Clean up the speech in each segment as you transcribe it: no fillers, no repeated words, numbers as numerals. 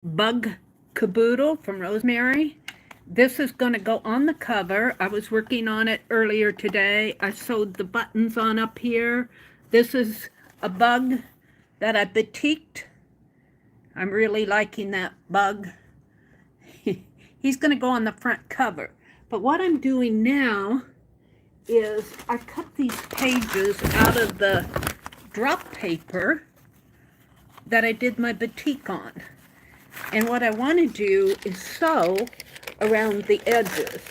Bug Kaboodle from Rosemary. This is going to go on the cover. I was working on it earlier today. I sewed the buttons on up here. This is a bug that I batiqued. I'm really liking that bug. He's going to go on the front cover. But what I'm doing now is I cut these pages out of the drop paper that I did my batik on. And what I want to do is sew around the edges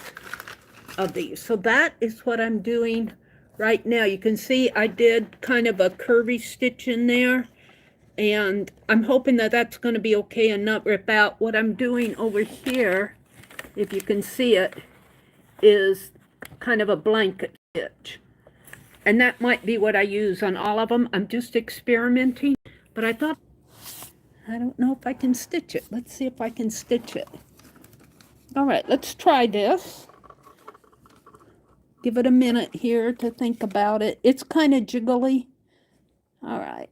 of these. So that is what I'm doing right now. You can see I did kind of a curvy stitch in there. And I'm hoping that that's going to be okay and not rip out. What I'm doing over here, if you can see it, is kind of a blanket stitch. And that might be what I use on all of them. I'm just experimenting. But I thought, I don't know if I can stitch it. Let's see if I can stitch it. All right, let's try this. Give it a minute here to think about it. It's kind of jiggly. All right.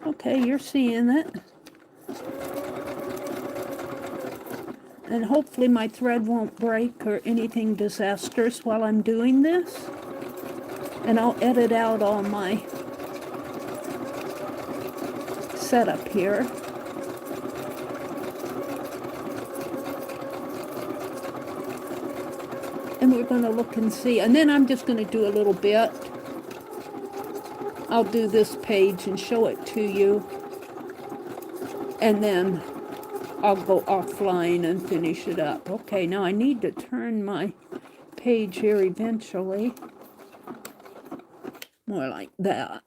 Okay, you're seeing it. And hopefully my thread won't break or anything disastrous while I'm doing this. And I'll edit out all my setup here. And we're going to look and see. And then I'm just going to do a little bit. I'll do this page and show it to you. And then I'll go offline and finish it up. Okay, now I need to turn my page here eventually. More like that.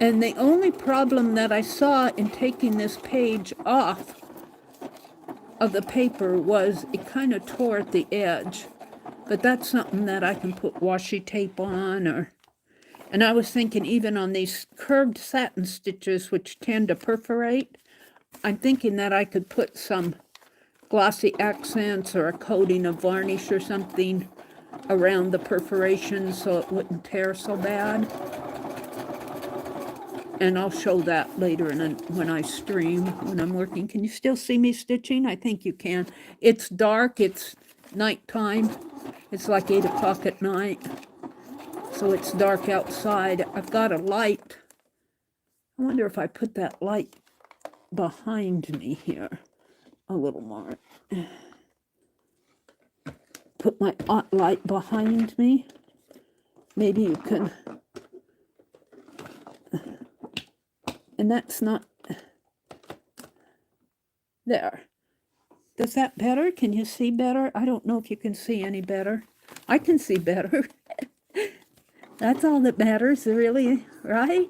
And the only problem that I saw in taking this page off of the paper was it kind of tore at the edge. But that's something that I can put washi tape on or... And I was thinking even on these curved satin stitches, which tend to perforate, I'm thinking that I could put some glossy accents or a coating of varnish or something around the perforations so it wouldn't tear so bad. And I'll show that later when I stream, when I'm working. Can you still see me stitching? I think you can. It's dark. It's nighttime. It's like 8 o'clock at night. So it's dark outside. I've got a light. I wonder if I put that light behind me here a little more. Put my light behind me. Maybe you can... And that's not... There. Does that better? Can you see better? I don't know if you can see any better. I can see better. That's all that matters, really, right?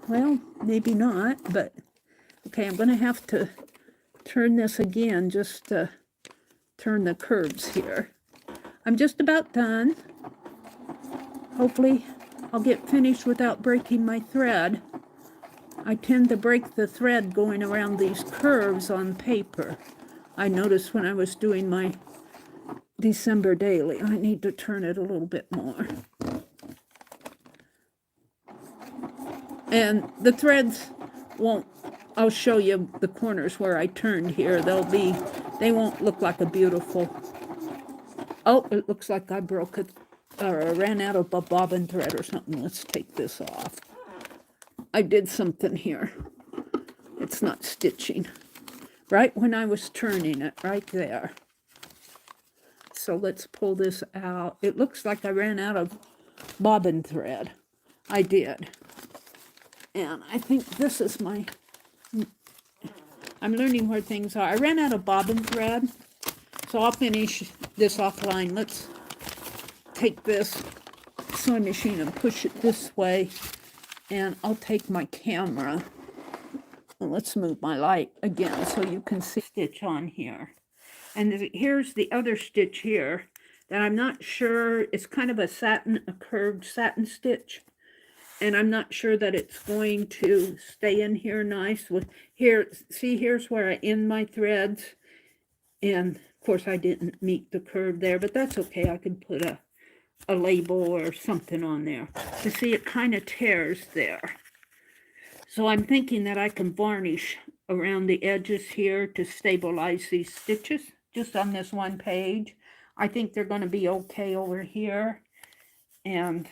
Well, maybe not, but... Okay, I'm going to have to turn this again just to turn the curves here. I'm just about done. Hopefully I'll get finished without breaking my thread. I tend to break the thread going around these curves on paper. I noticed when I was doing my December daily. I need to turn it a little bit more. And the threads won't, I'll show you the corners where I turned here. They won't look like a beautiful, oh, it looks like I broke it, or I ran out of a bobbin thread or something. Let's take this off. I did something here. It's not stitching. Right when I was turning it, right there. So let's pull this out. It looks like I ran out of bobbin thread. I did. And I think this is my... I'm learning where things are. I ran out of bobbin thread. So I'll finish this offline. Let's take this sewing machine and push it this way. And I'll take my camera. And let's move my light again so you can see stitch on here. And here's the other stitch here that I'm not sure, it's kind of a curved satin stitch. And I'm not sure that it's going to stay in here nice. With here, see, here's where I end my threads. And Of course, I didn't meet the curve there, but that's okay. I can put a label or something on there. You see, it kind of tears there. So I'm thinking that I can varnish around the edges here to stabilize these stitches just on this one page. I think they're going to be okay over here. And,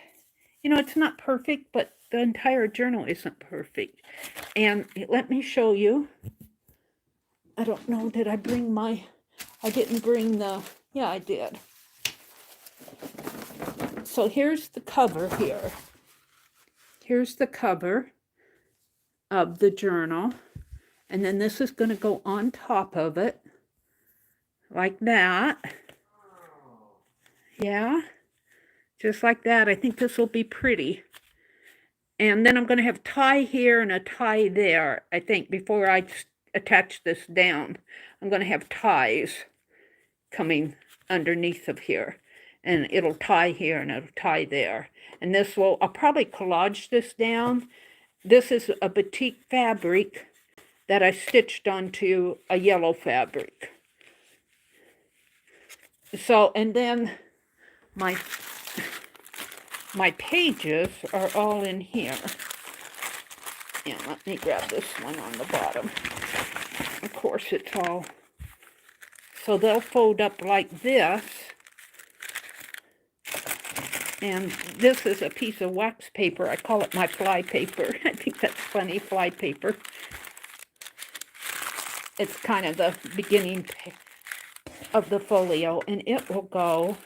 you know, it's not perfect, but the entire journal isn't perfect. And let me show you. I don't know, did I bring my, I didn't bring the, yeah, I did. So here's the cover here. Here's the cover of the journal. And then this is going to go on top of it. Like that. Yeah. Just like that. I think this will be pretty. And then I'm going to have tie here and a tie there. I think before I attach this down, I'm going to have ties coming underneath of here. And it'll tie here and it'll tie there. And this will, I'll probably collage this down. This is a batik fabric that I stitched onto a yellow fabric. So, and then my pages are all in here. And let me grab this one on the bottom. Of course, it's all, so they'll fold up like this. And this is a piece of wax paper. I call it my fly paper. I think that's funny, fly paper. It's kind of the beginning of the folio, and it will go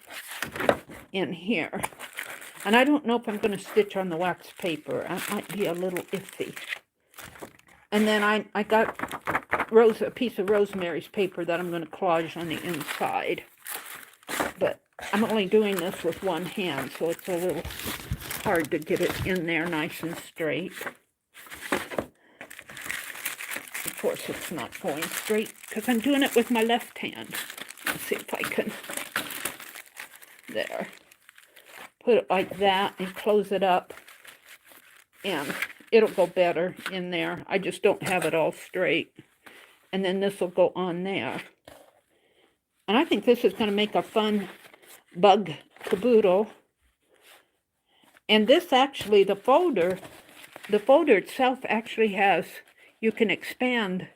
in here. And I don't know if I'm going to stitch on the wax paper. That might be a little iffy. And then I got a piece of Rosemary's paper that I'm going to collage on the inside. But I'm only doing this with one hand, so it's a little hard to get it in there nice and straight. Of course, it's not going straight because I'm doing it with my left hand. Let's see if I can. There. Put it like that and close it up, and it'll go better in there. I just don't have it all straight. And then this will go on there. And I think this is going to make a fun bug caboodle. And this actually, the folder itself actually has, you can expand.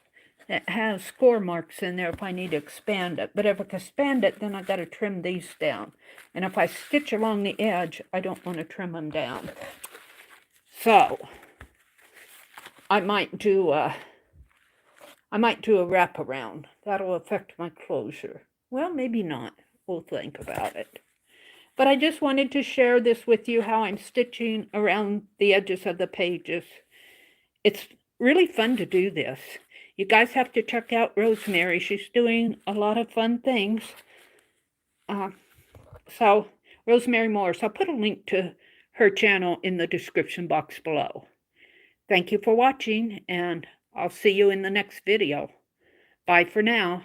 It has score marks in there if I need to expand it. But if I can expand it, then I got to trim these down. And if I stitch along the edge, I don't want to trim them down. So I might do a wraparound. That'll affect my closure. Well, maybe not. We'll think about it. But I just wanted to share this with you, how I'm stitching around the edges of the pages. It's really fun to do this. You guys have to check out Rosemary. She's doing a lot of fun things. So, Rosemary Morris, I'll put a link to her channel in the description box below. Thank you for watching, and I'll see you in the next video. Bye for now.